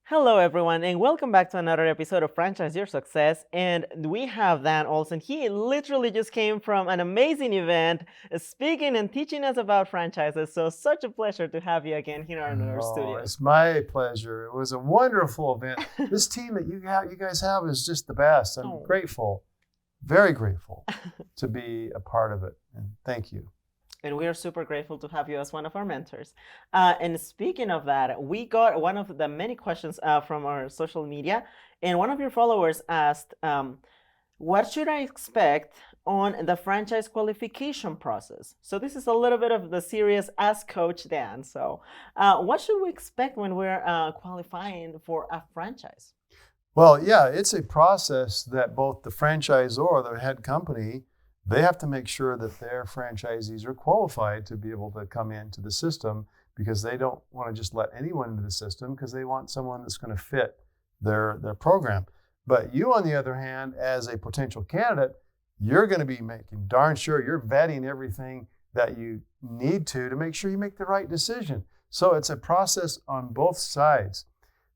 Hello, everyone, and welcome back to another episode of Franchise Your Success. And we have Dan Olson. He literally just came from an amazing event, speaking and teaching us about franchises. So, such a pleasure to have you again here in our Oh, studios. it's my pleasure. It was a wonderful event. This team that you guys have is just the best. I'm Oh. grateful, very grateful to be a part of it. And thank you. And we are super grateful to have you as one of our mentors. And speaking of that, we got one of the many questions from our social media, and one of your followers asked, what should I expect on the franchise qualification process? So this is a little bit of the serious Ask Coach Dan. So what should we expect when we're qualifying for a franchise? Well, yeah, it's a process that both the franchisor, the head company, they have to make sure that their franchisees are qualified to be able to come into the system, because they don't want to just let anyone into the system, because they want someone that's going to fit their program. But you, on the other hand, as a potential candidate, you're going to be making darn sure you're vetting everything that you need to make sure you make the right decision. So it's a process on both sides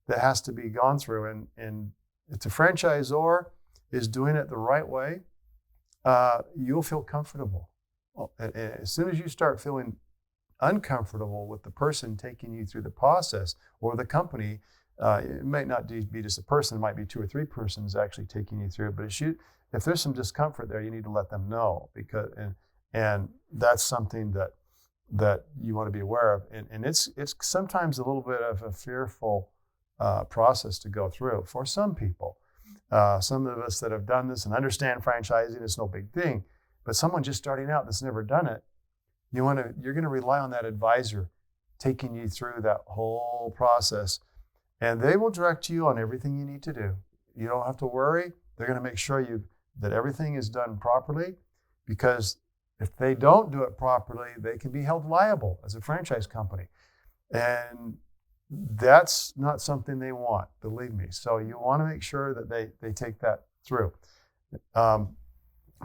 that has to be gone through. And if the franchisor is doing it the right way, you'll feel comfortable. As soon as you start feeling uncomfortable with the person taking you through the process, or the company, it might not be just a person, it might be 2 or 3 persons actually taking you through it. But if there's some discomfort there, you need to let them know, because and that's something that you want to be aware of. And it's sometimes a little bit of a fearful process to go through for some people. Some of us that have done this and understand franchising, it's no big thing. But someone just starting out that's never done it, you're going to rely on that advisor taking you through that whole process, and they will direct you on everything you need to do. You don't have to worry. They're going to make sure that everything is done properly, because if they don't do it properly, they can be held liable as a franchise company. And that's not something they want, believe me. So you want to make sure that they take that through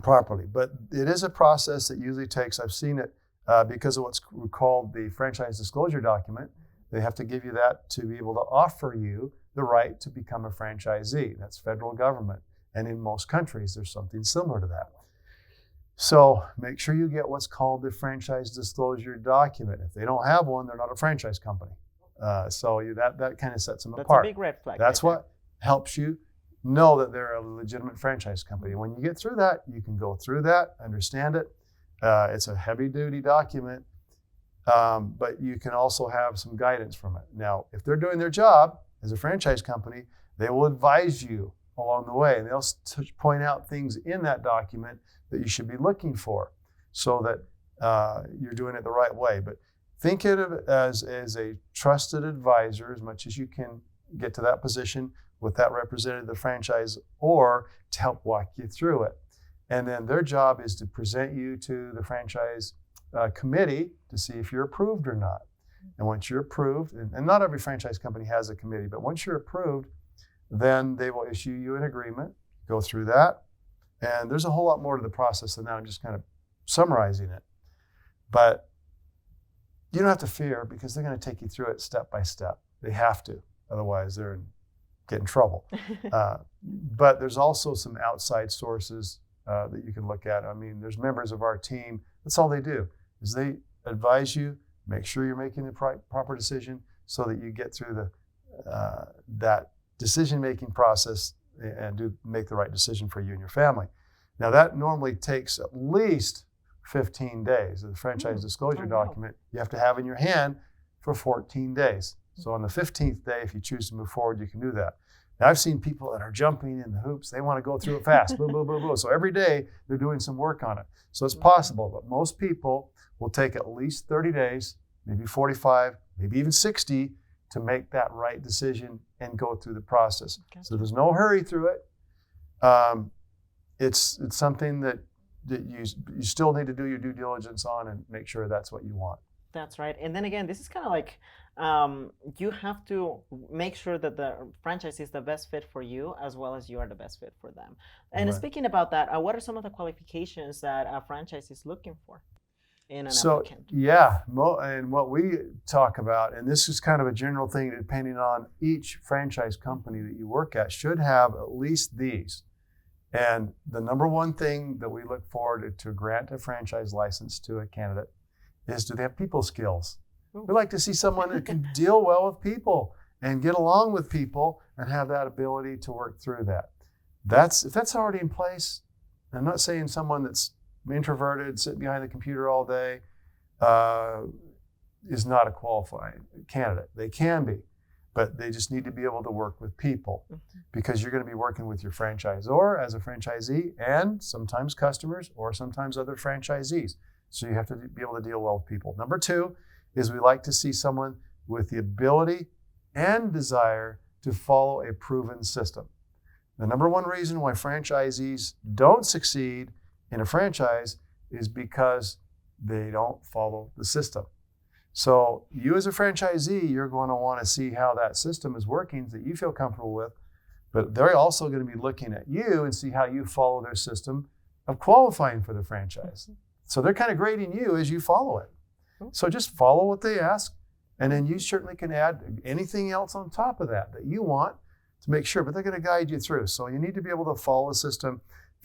properly. But it is a process that usually takes, I've seen it because of what's called the franchise disclosure document. They have to give you that to be able to offer you the right to become a franchisee. That's federal government. And in most countries, there's something similar to that. So make sure you get what's called the franchise disclosure document. If they don't have one, they're not a franchise company. So that kind of sets them apart. That's a big red flag. That's what helps you know that they're a legitimate franchise company. When you get through that, you can go through that, understand it. It's a heavy-duty document, but you can also have some guidance from it. Now, if they're doing their job as a franchise company, they will advise you along the way, and they'll point out things in that document that you should be looking for, so that you're doing it the right way. But think of it as a trusted advisor as much as you can get to that position with that representative of the franchise, or to help walk you through it. And then their job is to present you to the franchise committee to see if you're approved or not. And once you're approved, and not every franchise company has a committee, but once you're approved, then they will issue you an agreement, go through that. And there's a whole lot more to the process than that. I'm just kind of summarizing it. But you don't have to fear, because they're going to take you through it step by step. They have to, otherwise they're get in trouble. But there's also some outside sources that you can look at. I mean, there's members of our team. That's all they do, is they advise you, make sure you're making the proper decision, so that you get through that decision-making process and make the right decision for you and your family. Now, that normally takes at least 15 days. The franchise disclosure document you have to have in your hand for 14 days. So on the 15th day, if you choose to move forward, you can do that. Now, I've seen people that are jumping in the hoops. They want to go through it fast. Boom, boom, boom, boom. So every day they're doing some work on it. So it's possible, but most people will take at least 30 days, maybe 45, maybe even 60 to make that right decision and go through the process. Okay. So there's no hurry through it. It's something that you still need to do your due diligence on and make sure that's what you want. That's right. And then again, this is kind of like you have to make sure that the franchise is the best fit for you, as well as you are the best fit for them. And speaking about that, what are some of the qualifications that a franchise is looking for? in an So applicant. yeah, and what we talk about, and this is kind of a general thing depending on each franchise company that you work at, should have at least these. And the number one thing that we look for to grant a franchise license to a candidate is, do they have people skills? We like to see someone that can deal well with people and get along with people and have that ability to work through that. If that's already in place, I'm not saying someone that's introverted, sitting behind the computer all day, is not a qualified candidate. They can be, but they just need to be able to work with people, because you're going to be working with your franchisor as a franchisee, and sometimes customers, or sometimes other franchisees. So you have to be able to deal well with people. Number two is, we like to see someone with the ability and desire to follow a proven system. The number one reason why franchisees don't succeed in a franchise is because they don't follow the system. So you as a franchisee, you're going to want to see how that system is working that you feel comfortable with, but they're also going to be looking at you and see how you follow their system of qualifying for the franchise. So they're kind of grading you as you follow it. So just follow what they ask, and then you certainly can add anything else on top of that you want to make sure, but they're going to guide you through. So you need to be able to follow the system. If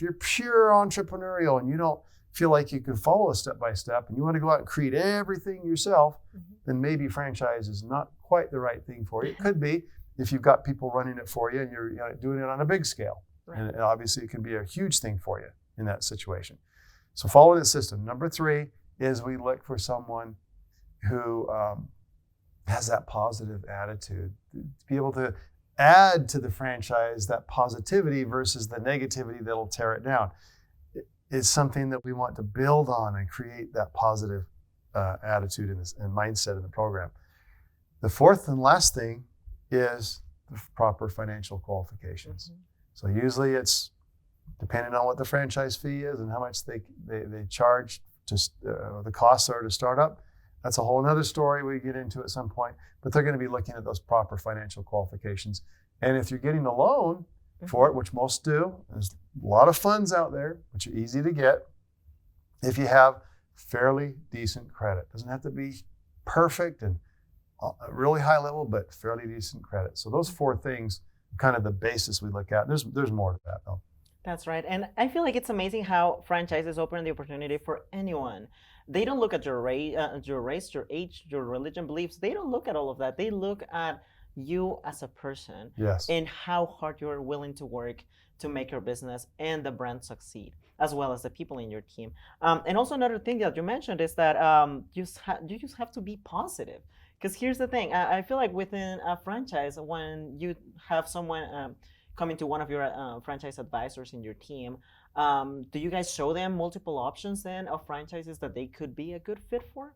you're pure entrepreneurial and you don't feel like you can follow a step-by-step and you want to go out and create everything yourself, then maybe franchise is not quite the right thing for you. It could be if you've got people running it for you and you're doing it on a big scale. Right. And obviously it can be a huge thing for you in that situation. So follow the system. Number three is, we look for someone who has that positive attitude, to be able to add to the franchise that positivity versus the negativity that'll tear it down. It's something that we want to build on and create that positive attitude and mindset in the program. The fourth and last thing is the proper financial qualifications. So usually it's depending on what the franchise fee is and how much they charge, just the costs are to start up. That's a whole other story we get into at some point, but they're going to be looking at those proper financial qualifications. And if you're getting a loan for it, which most do, there's a lot of funds out there, which are easy to get, if you have fairly decent credit. Doesn't have to be perfect and really high level, but fairly decent credit. So those four things are kind of the basis we look at. There's more to that though. That's right. And I feel like it's amazing how franchises open the opportunity for anyone. They don't look at your race, your age, your religion, beliefs. They don't look at all of that. They look at you as a person. Yes. And how hard you're willing to work to make your business and the brand succeed, as well as the people in your team. And also another thing that you mentioned is that you just have to be positive. Because here's the thing. I feel like within a franchise, when you have someone coming to one of your franchise advisors in your team, do you guys show them multiple options then of franchises that they could be a good fit for?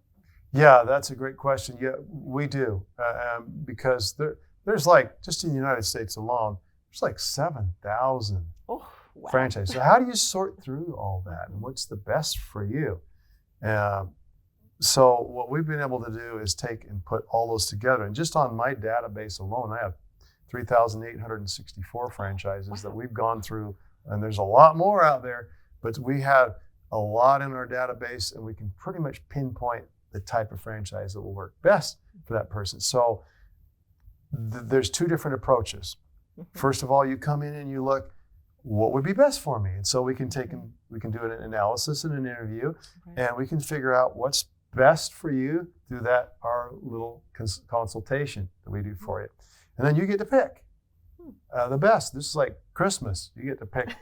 Yeah, that's a great question. Yeah, we do. Because there's like, just in the United States alone, there's like 7,000 franchises. So how do you sort through all that, and what's the best for you? So what we've been able to do is take and put all those together. And just on my database alone, I have 3,864 franchises that we've gone through, and there's a lot more out there, but we have a lot in our database, and we can pretty much pinpoint the type of franchise that will work best for that person. So there's two different approaches. First of all, you come in and you look, what would be best for me? And so we can do an analysis and an interview, and we can figure out what's best for you through our little consultation that we do for you. And then you get to pick the best. This is like Christmas. You get to pick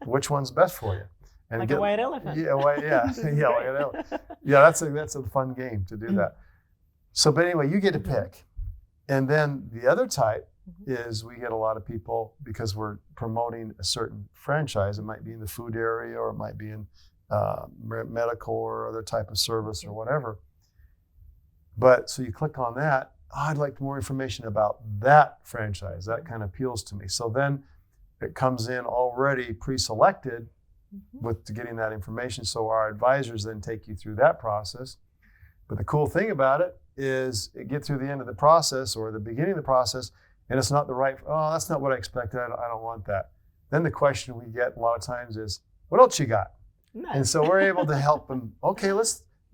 which one's best for you. And like a white elephant. Yeah, white elephant. Yeah, that's a fun game to do that. So, but anyway, you get to pick. And then the other type is, we get a lot of people, because we're promoting a certain franchise. It might be in the food area, or it might be in medical or other type of service or whatever. But so you click on that. I'd like more information about that franchise. That kind of appeals to me. So then it comes in already pre-selected with getting that information. So our advisors then take you through that process. But the cool thing about it is, it get through the end of the process or the beginning of the process, and it's not the right, that's not what I expected. I don't want that. Then the question we get a lot of times is, what else you got? Nice. And so we're able to help them. Okay,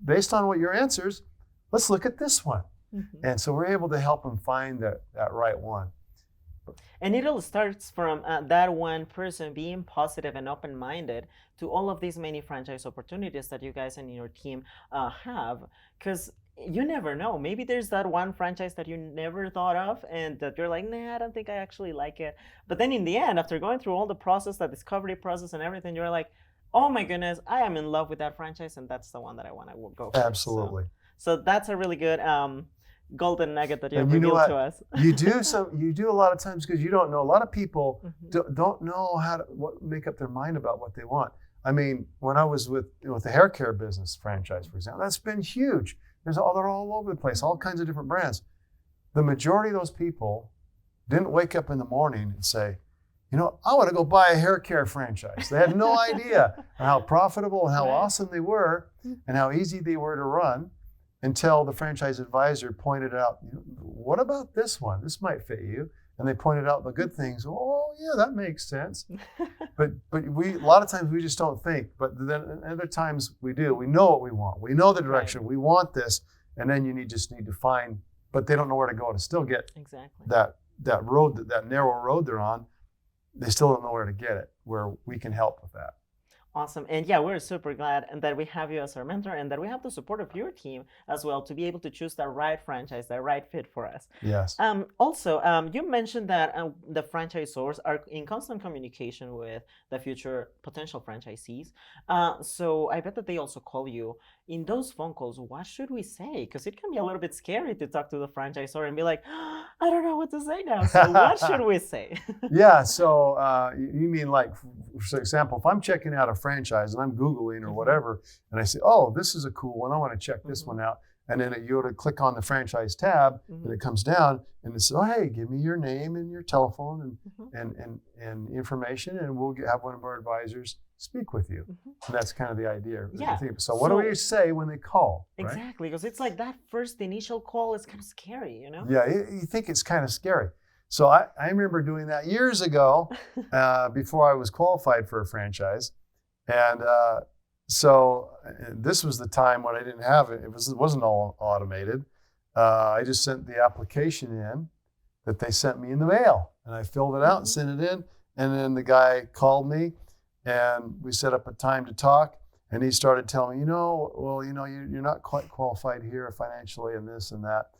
based on what your answers, let's look at this one. Mm-hmm. And so we're able to help them find that right one. And it all starts from that one person being positive and open-minded to all of these many franchise opportunities that you guys and your team have. Because you never know. Maybe there's that one franchise that you never thought of and that you're like, nah, I don't think I actually like it. But then in the end, after going through all the process, the discovery process and everything, you're like, oh my goodness, I am in love with that franchise and that's the one that I want to go for. Absolutely. So that's a really good golden nugget that you have And you know revealed what? to us. You do a lot of times because you don't know. A lot of people Mhm. don't know how to make up their mind about what they want. I mean, when I was with the hair care business franchise, for example, that's been huge. They're all over the place, all kinds of different brands. The majority of those people didn't wake up in the morning and say, you know, I want to go buy a hair care franchise. They had no idea how profitable and how awesome they were and how easy they were to run until the franchise advisor pointed out, what about this one? This might fit you. And they pointed out the good things. Oh, yeah, that makes sense. But a lot of times we just don't think. But then other times we do. We know what we want. We know the direction. Right. We want this. And then you just need to find, but they don't know where to go to still get that road, that narrow road they're on. They still don't know where to get it, where we can help with that. Awesome. And yeah, we're super glad that we have you as our mentor and that we have the support of your team as well to be able to choose the right franchise, the right fit for us. Yes. Also, you mentioned that the franchisors are in constant communication with the future potential franchisees. So I bet that they also call you. In those phone calls, what should we say? Because it can be a little bit scary to talk to the franchisor and be like, oh, I don't know what to say now. So what should we say? Yeah. So you mean like, for example, if I'm checking out a franchise and I'm Googling or whatever, and I say, oh, this is a cool one. I want to check this one out. And then you go to click on the franchise tab and it comes down and it says, oh, hey, give me your name and your telephone and information and we'll have one of our advisors speak with you. And that's kind of the idea. Yeah. So what do we say when they call? Exactly, because it's like that first initial call is kind of scary, you know? Yeah, you think it's kind of scary. So I remember doing that years ago before I was qualified for a franchise. And so this was the time when I didn't have it. It wasn't all automated. I just sent the application in that they sent me in the mail. And I filled it out and sent it in. And then the guy called me and we set up a time to talk. And he started telling me, you're not quite qualified here financially and this and that.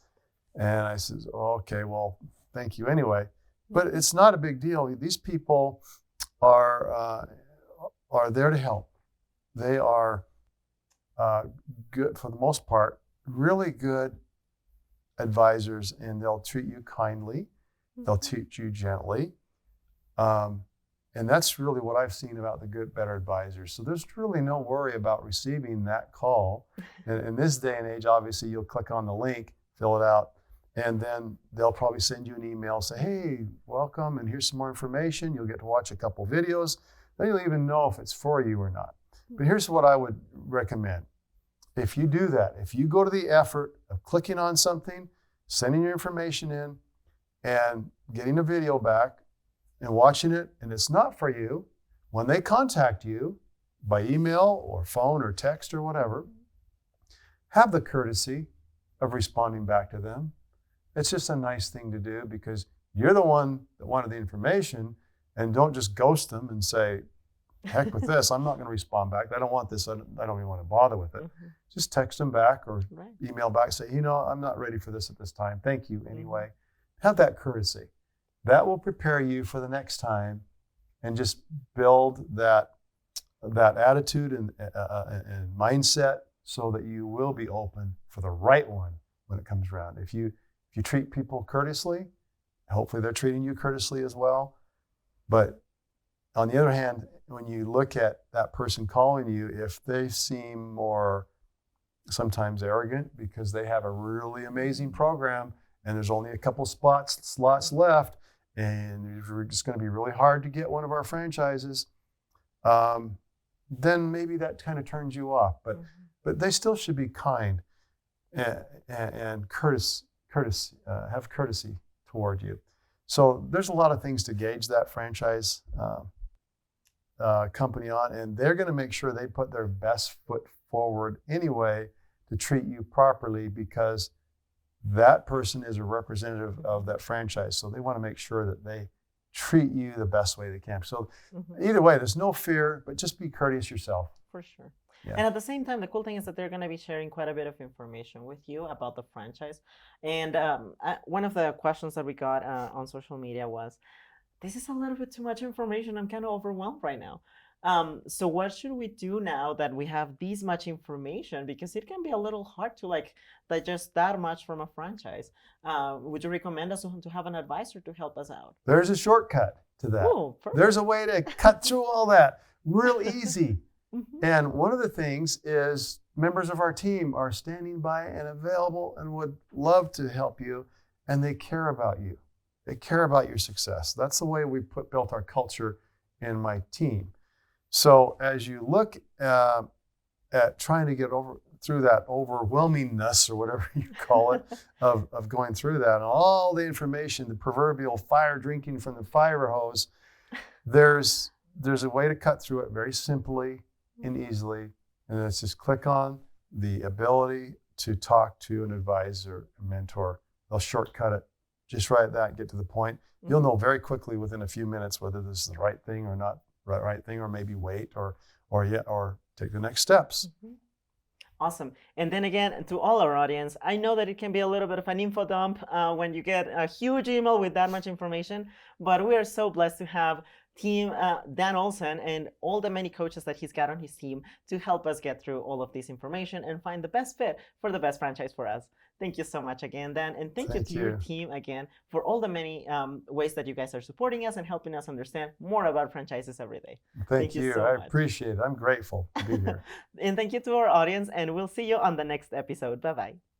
And I said, oh, okay, well, thank you anyway. But it's not a big deal. These people are there to help. They are good, for the most part, really good advisors, and they'll treat you kindly. They'll treat you gently. And that's really what I've seen about the good, better advisors. So there's really no worry about receiving that call. And in this day and age, obviously, you'll click on the link, fill it out, and then they'll probably send you an email, say, hey, welcome, and here's some more information. You'll get to watch a couple videos. Then you'll even know if it's for you or not. But here's what I would recommend. If you do that, if you go to the effort of clicking on something, sending your information in, and getting a video back, and watching it, and it's not for you, when they contact you by email or phone or text or whatever, have the courtesy of responding back to them. It's just a nice thing to do because you're the one that wanted the information, and don't just ghost them and say, heck with this, I'm not going to respond back. I don't want this. I don't even want to bother with it. Just text them back or email back, say, I'm not ready for this at this time. Thank you anyway. Have that courtesy. That will prepare you for the next time and just build that attitude and mindset so that you will be open for the right one when it comes around. If you treat people courteously, hopefully they're treating you courteously as well. But on the other hand, when you look at that person calling you, if they seem more sometimes arrogant because they have a really amazing program and there's only a couple slots left, and it's just going to be really hard to get one of our franchises, then maybe that kind of turns you off. But they still should be kind and have courtesy toward you. So there's a lot of things to gauge that franchise company on, and they're going to make sure they put their best foot forward anyway to treat you properly, because that person is a representative of that franchise. So they want to make sure that they treat you the best way they can. So either way, there's no fear, but just be courteous yourself. For sure. Yeah. And at the same time, the cool thing is that they're going to be sharing quite a bit of information with you about the franchise. And one of the questions that we got on social media was, this is a little bit too much information. I'm kind of overwhelmed right now. So what should we do now that we have this much information? Because it can be a little hard to like digest that much from a franchise. Would you recommend us to have an advisor to help us out? There's a shortcut to that. Oh, perfect. There's a way to cut through all that real easy. And one of the things is members of our team are standing by and available and would love to help you, and they care about you. They care about your success. That's the way we built our culture in my team. So as you look at trying to get through that overwhelmingness, or whatever you call it, of going through that, and all the information, the proverbial fire drinking from the fire hose, there's a way to cut through it very simply and easily, and it's just click on the ability to talk to an advisor, a mentor. They'll shortcut it. Just write that, get to the point. You'll know very quickly within a few minutes whether this is the right thing or not right thing, or maybe wait or take the next steps. Awesome. And then again, to all our audience, I know that it can be a little bit of an info dump when you get a huge email with that much information, but we are so blessed to have team Dan Olson and all the many coaches that he's got on his team to help us get through all of this information and find the best fit for the best franchise for us. Thank you so much again, Dan, and thank you to your team again for all the many ways that you guys are supporting us and helping us understand more about franchises every day. Thank you so much. I appreciate it. I'm grateful to be here. And thank you to our audience, and we'll see you on the next episode. Bye-bye.